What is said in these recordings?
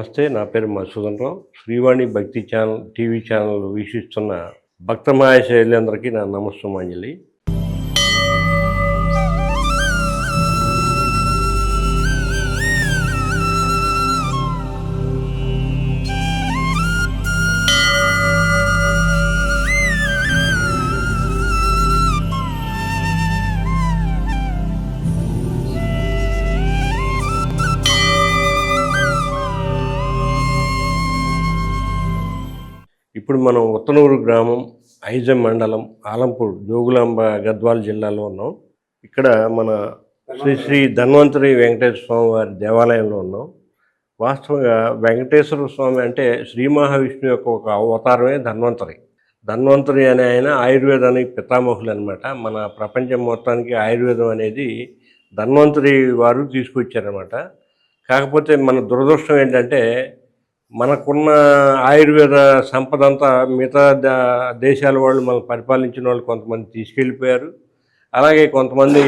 నమస్తే. నా పేరు మధుసూదన్ రావు. శ్రీవాణి భక్తి ఛానల్ టీవీ ఛానల్ వీక్షిస్తున్న భక్త మహాశైలందరికీ నా నమస్సుమాంజలి. ఇప్పుడు మనం ఉత్తనూరు గ్రామం, ఐజం మండలం, ఆలంపూర్, జోగులాంబ, గద్వాల జిల్లాలో ఉన్నాం. ఇక్కడ మన శ్రీ శ్రీ ధన్వంతరి వెంకటేశ్వర స్వామి వారి దేవాలయంలో ఉన్నాం. వాస్తవంగా వెంకటేశ్వర స్వామి అంటే శ్రీ మహావిష్ణువు యొక్క ఒక అవతారమే ధన్వంతరి. ధన్వంతరి అనే ఆయన ఆయుర్వేదానికి పితామహులు అనమాట. మన ప్రపంచం మొత్తానికి ఆయుర్వేదం అనేది ధన్వంతరి వారు తీసుకొచ్చారనమాట. కాకపోతే మన దురదృష్టం ఏంటంటే మనకున్న ఆయుర్వేద సంపద అంతా మిగతా దేశాల వాళ్ళు మనం పరిపాలించిన వాళ్ళు కొంతమంది తీసుకెళ్ళిపోయారు. అలాగే కొంతమంది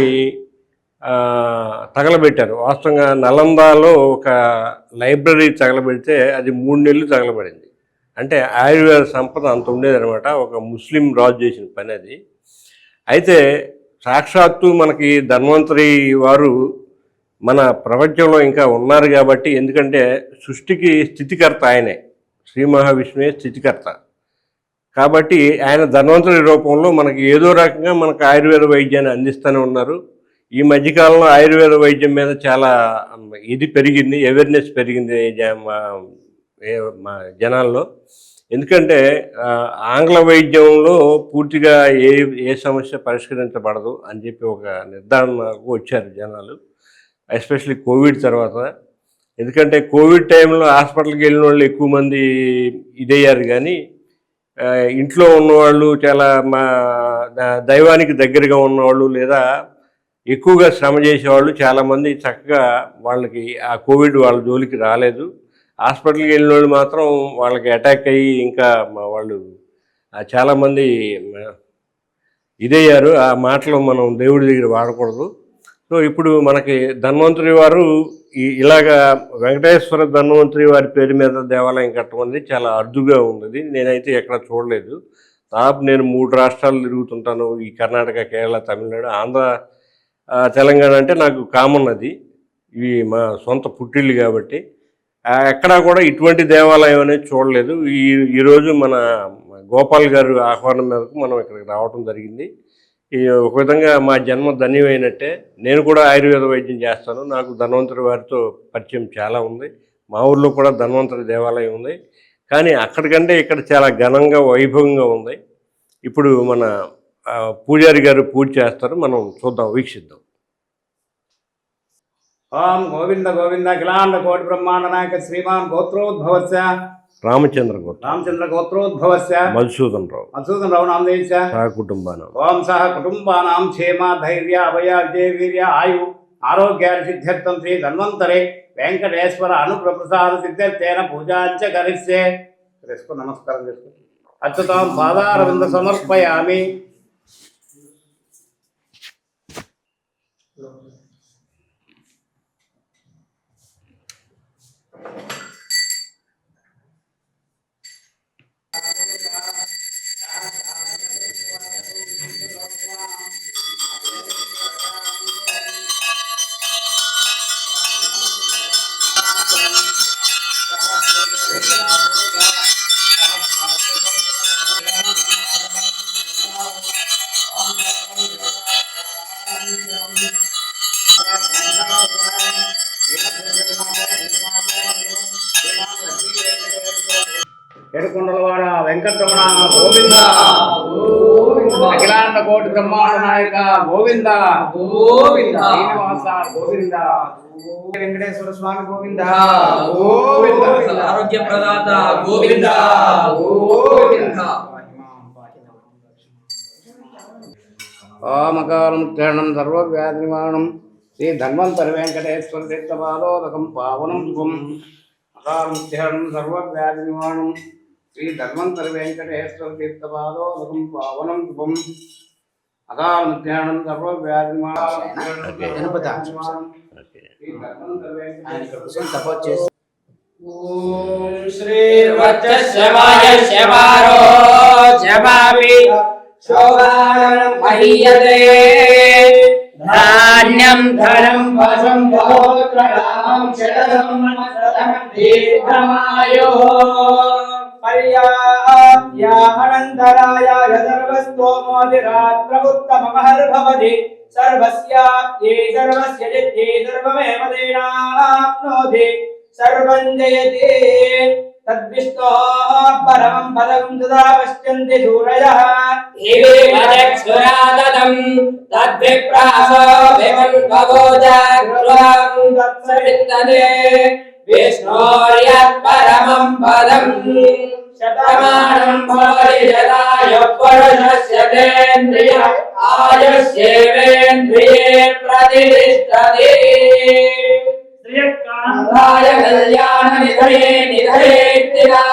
తగలబెట్టారు. వాస్తవంగా నలందాలో ఒక లైబ్రరీ తగలబెడితే అది 3 నెలలు తగలబడింది. అంటే ఆయుర్వేద సంపద అంత ఉండేదనమాట. ఒక ముస్లిం రాజు చేసిన పని అది. అయితే సాక్షాత్తు మనకి ధన్వంతరి వారు మన ప్రపంచంలో ఇంకా ఉన్నారు కాబట్టి, ఎందుకంటే సృష్టికి స్థితికర్త ఆయనే, శ్రీ మహావిష్ణువే స్థితికర్త కాబట్టి ఆయన ధన్వంతరి రూపంలో మనకి ఏదో రకంగా మనకు ఆయుర్వేద వైద్యాన్ని అందిస్తూనే ఉన్నారు. ఈ మధ్యకాలంలో ఆయుర్వేద వైద్యం మీద చాలా ఇది పెరిగింది, అవేర్నెస్ పెరిగింది మా జనాల్లో. ఎందుకంటే ఆంగ్ల వైద్యంలో పూర్తిగా ఏ సమస్య పరిష్కరించబడదు అని చెప్పి ఒక నిర్ధారణకు వచ్చారు జనాలు, ఎస్పెషల్లీ కోవిడ్ తర్వాత. ఎందుకంటే కోవిడ్ టైంలో హాస్పిటల్కి వెళ్ళిన వాళ్ళు ఎక్కువ మంది ఇదయ్యారు, కానీ ఇంట్లో ఉన్నవాళ్ళు, చాలా దైవానికి దగ్గరగా ఉన్నవాళ్ళు లేదా ఎక్కువగా శ్రమ చేసేవాళ్ళు చాలామంది చక్కగా వాళ్ళకి ఆ కోవిడ్ వాళ్ళ జోలికి రాలేదు. హాస్పిటల్కి వెళ్ళిన వాళ్ళు మాత్రం వాళ్ళకి అటాక్ అయ్యి ఇంకా వాళ్ళు చాలామంది ఇదయ్యారు. ఆ మాటలు మనం దేవుడి దగ్గర వాడకూడదు. సో ఇప్పుడు మనకి ధన్వంతరి వారు ఇలాగా వెంకటేశ్వర ధన్వంతరి వారి పేరు మీద దేవాలయం కట్టమని చాలా అరుదుగా ఉన్నది. నేనైతే ఎక్కడ చూడలేదు. దాదాపు నేను 3 రాష్ట్రాలు తిరుగుతుంటాను. ఈ కర్ణాటక, కేరళ, తమిళనాడు, ఆంధ్ర, తెలంగాణ అంటే నాకు కామన్. అది ఇవి మా సొంత పుట్టిళ్ళు కాబట్టి ఎక్కడా కూడా ఇటువంటి దేవాలయం అనేది చూడలేదు. ఈరోజు మన గోపాల్ గారు ఆహ్వానం మేరకు మనం ఇక్కడికి రావడం జరిగింది. ఒక విధంగా మా జన్మ ధన్యమైనట్టే. నేను కూడా ఆయుర్వేద వైద్యం చేస్తాను. నాకు ధన్వంతరి వారితో పరిచయం చాలా ఉంది. మా ఊళ్ళో కూడా ధన్వంతరి దేవాలయం ఉంది, కానీ అక్కడికంటే ఇక్కడ చాలా ఘనంగా, వైభవంగా ఉంది. ఇప్పుడు మన పూజారి గారు పూజ చేస్తారు, మనం చూద్దాం, వీక్షిద్దాం. ఓం గోవింద గోవింద అఖిలాండ కోటి బ్రహ్మాండ నాయక శ్రీమాన్ గోత్రోద్భవస్య రామచంద్ర గోత్రోద్భవస్య మధుసూదన్ రావు నామదేశ సహ కుటుంబానం. ఓం సహ కుటుంబానాం క్షేమ ధైర్య అభయ విజయ వీర్య ఆయు ఆరోగ్య సిద్ధ్యర్థం శ్రీ ధన్వంతరే వెంకటేశ్వర అనుప్రసాద సిద్ధ్యర్థేన పూజాంచ కరిష్యే. నమస్కారం చేసుకో. అచ్యుతాం పాదారవింద సమర్పయామి. ఏడుకొండలవాడ వెంకటరమణ గోవింద, అఖిలాండ కోటి బ్రహ్మాండ నాయక గోవింద, శ్రీనివాస గోవింద, వెంకటేశ్వర స్వామి గోవింద, ఆరోగ్య ప్రదాత గోవింద. ఓమకాలం సర్వవ్యాధి నివారణం శ్రీ ధన్వంతరి వెంకటేశ్వర తీర్థపాదోదకం పావనం శుభం. అకాలం సర్వవ్యాధి నివారణం శ్రీ ధన్వంతరి వెంకటేశ్వర తీర్థపాదోదకం పావనం శుభం. అకాలం సర్వవ్యాధి నివారణం. ఓం శ్రీర్వజ్రశవాయ శవారో శవామి శోభానం మహీయతే ధాన్యం ధనం వశం బహోత్రయాం శతం దీర్ఘమాయో పర్యాప్యానంతరాయ సర్వస్తోమోదిరాత్రముత్తమమహర్భవతి సర్వస్యాప్యే సర్వస్య జిత్యే సర్వమేవ తేనాప్నోతి సర్వం జయతే తద్విష్ణోః పరమం పదం సదా పశ్యంతి సూరయః దివిమదక్షురాదదం తద్విప్రాసో విమన్భవో జాగృతం తత్సవిందనే విష్ణోర్యత్పరమం పదం శతమానం భవతి యదాయ పురుషస్య తేంద్రియ ఆయుష్యేవేంద్రియే ప్రతిష్ఠతే శ్రీకాంతాయ కళ్యాణ నిధయే నిధయేత్తినా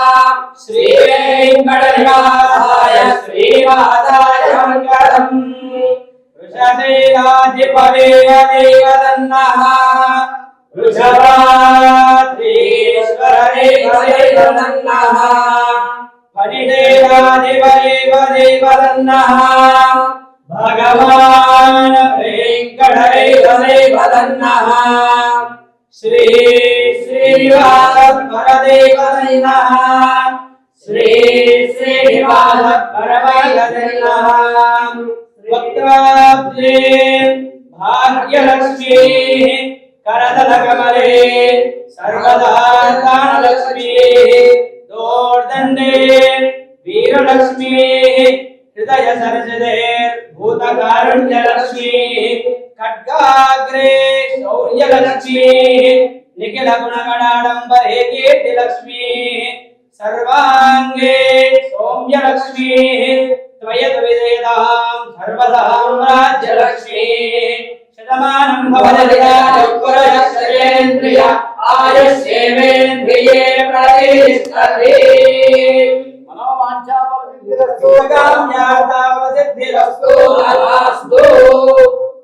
శ్రీవేంకటనివాసాయ శ్రీవాసాయ మంగళం వృషశైలాధిపదేవ దేవదన్నః వృషభాద్రీశ్వరదేవదన్నః హరిదేవాధిపదేవ దేవదన్నః భగవాన్ వెంకటేశదేవదన్నః శ్రీ శ్రీనివాసపరదేవదన్నః శ్రీ శ్రీనివాసపరమేవదన్నః వక్త్రాబ్జే భాగ్యలక్ష్మీ करदलकमले सर्वदा दानलक्ष्मी दोर्दण्डे वीरलक्ष्मी हृदय सरजदेर्भूतकारुण्यलक्ष्मी खड्गाग्रे शौर्यलक्ष्मी निखिलगुणगणाडम्बरे कीर्तिलक्ष्मी सर्वाङ्गे सौम्यलक्ष्मी त्वयद्विदेदां सर्वसाम्राज्यलक्ष्मी శతమానం భవతి పురుషస్యేంద్రియ ఆయుష్యేవేంద్రియే ప్రతిష్ఠతే మనోవాంఛాఫలసిద్ధిరస్తు కామ్యార్థఫలసిద్ధిరస్తు తథాస్తు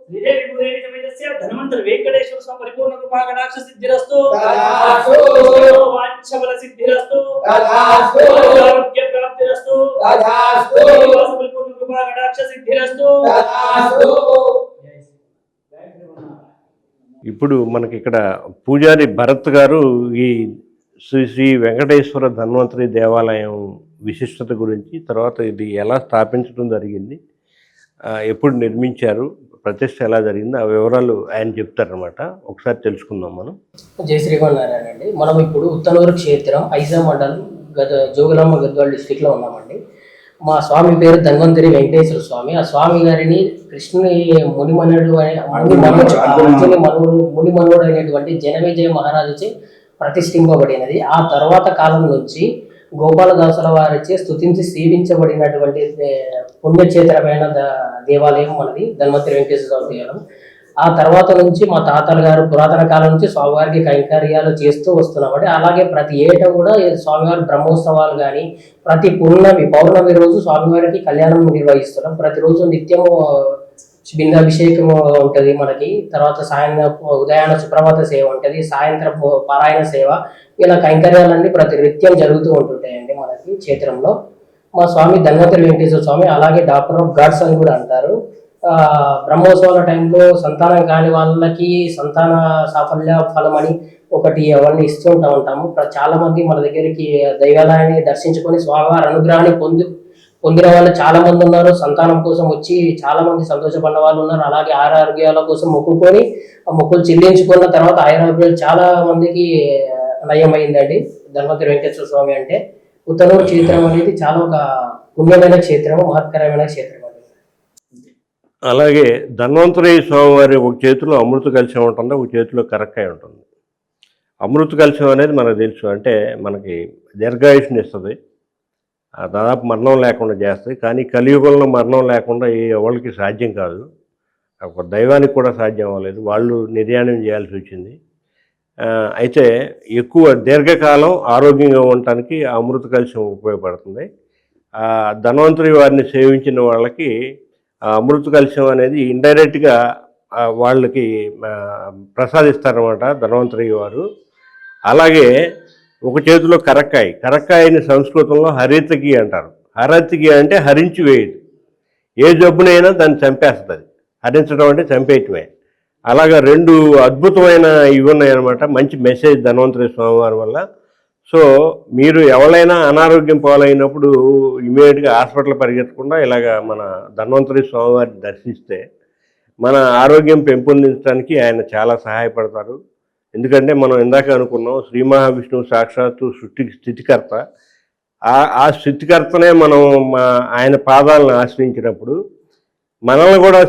శ్రీదేవి భూదేవి సమేతస్య ధన్వంతరి వెంకటేశ్వర స్వామి పరిపూర్ణ కృపా కటాక్ష సిద్ధిరస్తు తథాస్తు వాంఛఫలసిద్ధిరస్తు తథాస్తు ఆరోగ్య ప్రాప్తిరస్తు తథాస్తు పరిపూర్ణ కృపా కటాక్ష సిద్ధిరస్తు తథాస్తు. ఇప్పుడు మనకి ఇక్కడ పూజారి భరత్ గారు ఈ శ్రీ శ్రీ వెంకటేశ్వర ధన్వంతరి దేవాలయం విశిష్టత గురించి, తర్వాత ఇది ఎలా స్థాపించడం జరిగింది, ఎప్పుడు నిర్మించారు, ప్రతిష్ట ఎలా జరిగింది, ఆ వివరాలు ఆయన చెప్తారనమాట. ఒకసారి తెలుసుకుందాం మనం. జై శ్రీమన్నారాయణ అండి. మనం ఇప్పుడు ఉత్తనూరు క్షేత్రం ఐజా మండలం జోగులాంబ గద్వాల డిస్టిక్లో ఉన్నామండి. మా స్వామి పేరు ధన్వంతరి వెంకటేశ్వర స్వామి. ఆ స్వామి గారిని కృష్ణుని మునిమనుడు మునిమనుడు అనేటువంటి జనమేజయ మహారాజుచే ప్రతిష్ఠింపబడినది. ఆ తర్వాత కాలం నుంచి గోపాలదాసుల వారిచే స్తుతించి సేవించబడినటువంటి పుణ్యక్షేత్రమైన దేవాలయం మనది ధన్వంతరి వెంకటేశ్వర స్వామి దేవాలయం. ఆ తర్వాత నుంచి మా తాతల గారు పురాతన కాలం నుంచి స్వామివారికి కైంకర్యాలు చేస్తూ వస్తున్నామండి. అలాగే ప్రతి ఏటా కూడా స్వామివారి బ్రహ్మోత్సవాలు కానీ ప్రతి పౌర్ణమి రోజు స్వామివారికి కళ్యాణం నిర్వహిస్తున్నాం. ప్రతిరోజు నిత్యము బిందాభిషేకం ఉంటుంది మనకి. తర్వాత ఉదయాన సుప్రభాత సేవ ఉంటుంది, సాయంత్రం పారాయణ సేవ, ఇలా కైంకర్యాలన్నీ ప్రతి నిత్యం జరుగుతూ ఉంటుంటాయండి మనకి క్షేత్రంలో. మా స్వామి ధన్వంతరి వెంకటేశ్వర స్వామి. అలాగే డాక్టర్ ఆఫ్ గాడ్స్ అని కూడా అంటారు. బ్రహ్మోత్సవాల టైంలో సంతానం కాని వాళ్ళకి సంతాన సాఫల్య ఫలం అని ఒకటి అవన్నీ ఇస్తుంటూ ఉంటాము. చాలా మంది మన దగ్గరికి దైవాలయాన్ని దర్శించుకొని స్వామివారి అనుగ్రహాన్ని పొందిన వాళ్ళు చాలా మంది ఉన్నారు. సంతానం కోసం వచ్చి చాలా మంది సంతోషపడిన వాళ్ళు ఉన్నారు. అలాగే ఆరోగ్యాల కోసం మొక్కుకొని ఆ మొక్కులు చెల్లించుకున్న తర్వాత ఆరోగ్యాలు చాలా మందికి నయమైందండి. ధన్వంతరి వెంకటేశ్వర స్వామి అంటే ఉత్తనూరు క్షేత్రం అనేది చాలా ఒక పుణ్యమైన క్షేత్రము, మహత్కరమైన క్షేత్రం. అలాగే ధన్వంతరి స్వామివారి ఒక చేతిలో అమృత కలశం ఉంటుంది, ఒక చేతిలో కరక్కాయ ఉంటుంది. అమృత కలశం అనేది మనకు తెలుసు, అంటే మనకి దీర్ఘాయుష్ని ఇస్తుంది, దాదాపు మరణం లేకుండా చేస్తుంది. కానీ కలియుగంలో మరణం లేకుండా ఎవరికి సాధ్యం కాదు, ఒక దైవానికి కూడా సాధ్యం అవ్వలేదు, వాళ్ళు నిర్యాణం చేయాల్సి వచ్చింది. అయితే ఎక్కువ దీర్ఘకాలం ఆరోగ్యంగా ఉండటానికి అమృత కలశం ఉపయోగపడుతుంది. ధన్వంతరి వారిని సేవించిన వాళ్ళకి అమృత కలశం అనేది ఇండైరెక్ట్గా వాళ్ళకి ప్రసాదిస్తారన్నమాట ధన్వంతరి వారు. అలాగే ఒక చేతిలో కరక్కాయ. కరక్కాయని సంస్కృతంలో హరితకి అంటారు. హరితకి అంటే హరించి వేయదు. ఏ జబ్బునైనా దాన్ని చంపేస్తుంది. హరించడం అంటే చంపేయటమే. అలాగా 2 అద్భుతమైన ఇవి ఉన్నాయన్నమాట. మంచి మెసేజ్ ధన్వంతరి స్వామివారి వల్ల. సో మీరు ఎవరైనా అనారోగ్యం పాలైనప్పుడు ఇమీడియట్గా హాస్పిటల్ పరిగెత్తకుండా ఇలాగ మన ధన్వంతరి స్వామివారిని దర్శిస్తే మన ఆరోగ్యం పెంపొందించడానికి ఆయన చాలా సహాయపడతారు. ఎందుకంటే మనం ఇందాక అనుకున్నాం శ్రీ మహావిష్ణువు సాక్షాత్తు సృష్టికి స్థితికర్త. ఆ స్థితికర్తనే మనం ఆయన పాదాలను ఆశ్రయించినప్పుడు మనల్ని కూడా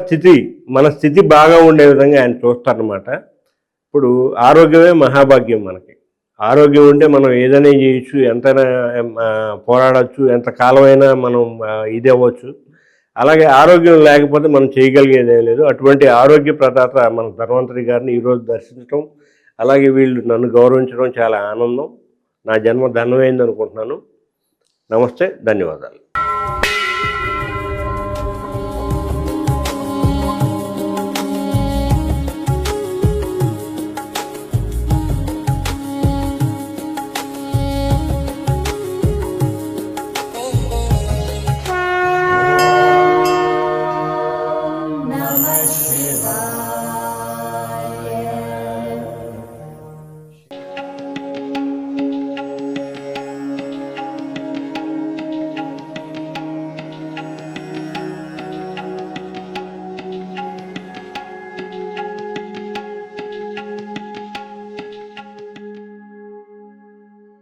మన స్థితి బాగా ఉండే విధంగా ఆయన చూస్తారనమాట. ఇప్పుడు ఆరోగ్యమే మహాభాగ్యం మనకి. ఆరోగ్యం ఉంటే మనం ఏదైనా చేయొచ్చు, ఎంతైనా పోరాడచ్చు, ఎంత కాలమైనా మనం ఇది అవ్వచ్చు. అలాగే ఆరోగ్యం లేకపోతే మనం చేయగలిగేదే లేదు. అటువంటి ఆరోగ్య ప్రదాత మన ధన్వంతరి గారిని ఈరోజు దర్శించడం, అలాగే వీళ్ళు నన్ను గౌరవించడం చాలా ఆనందం. నా జన్మ ధన్యమైంది అనుకుంటున్నాను. నమస్తే, ధన్యవాదాలు.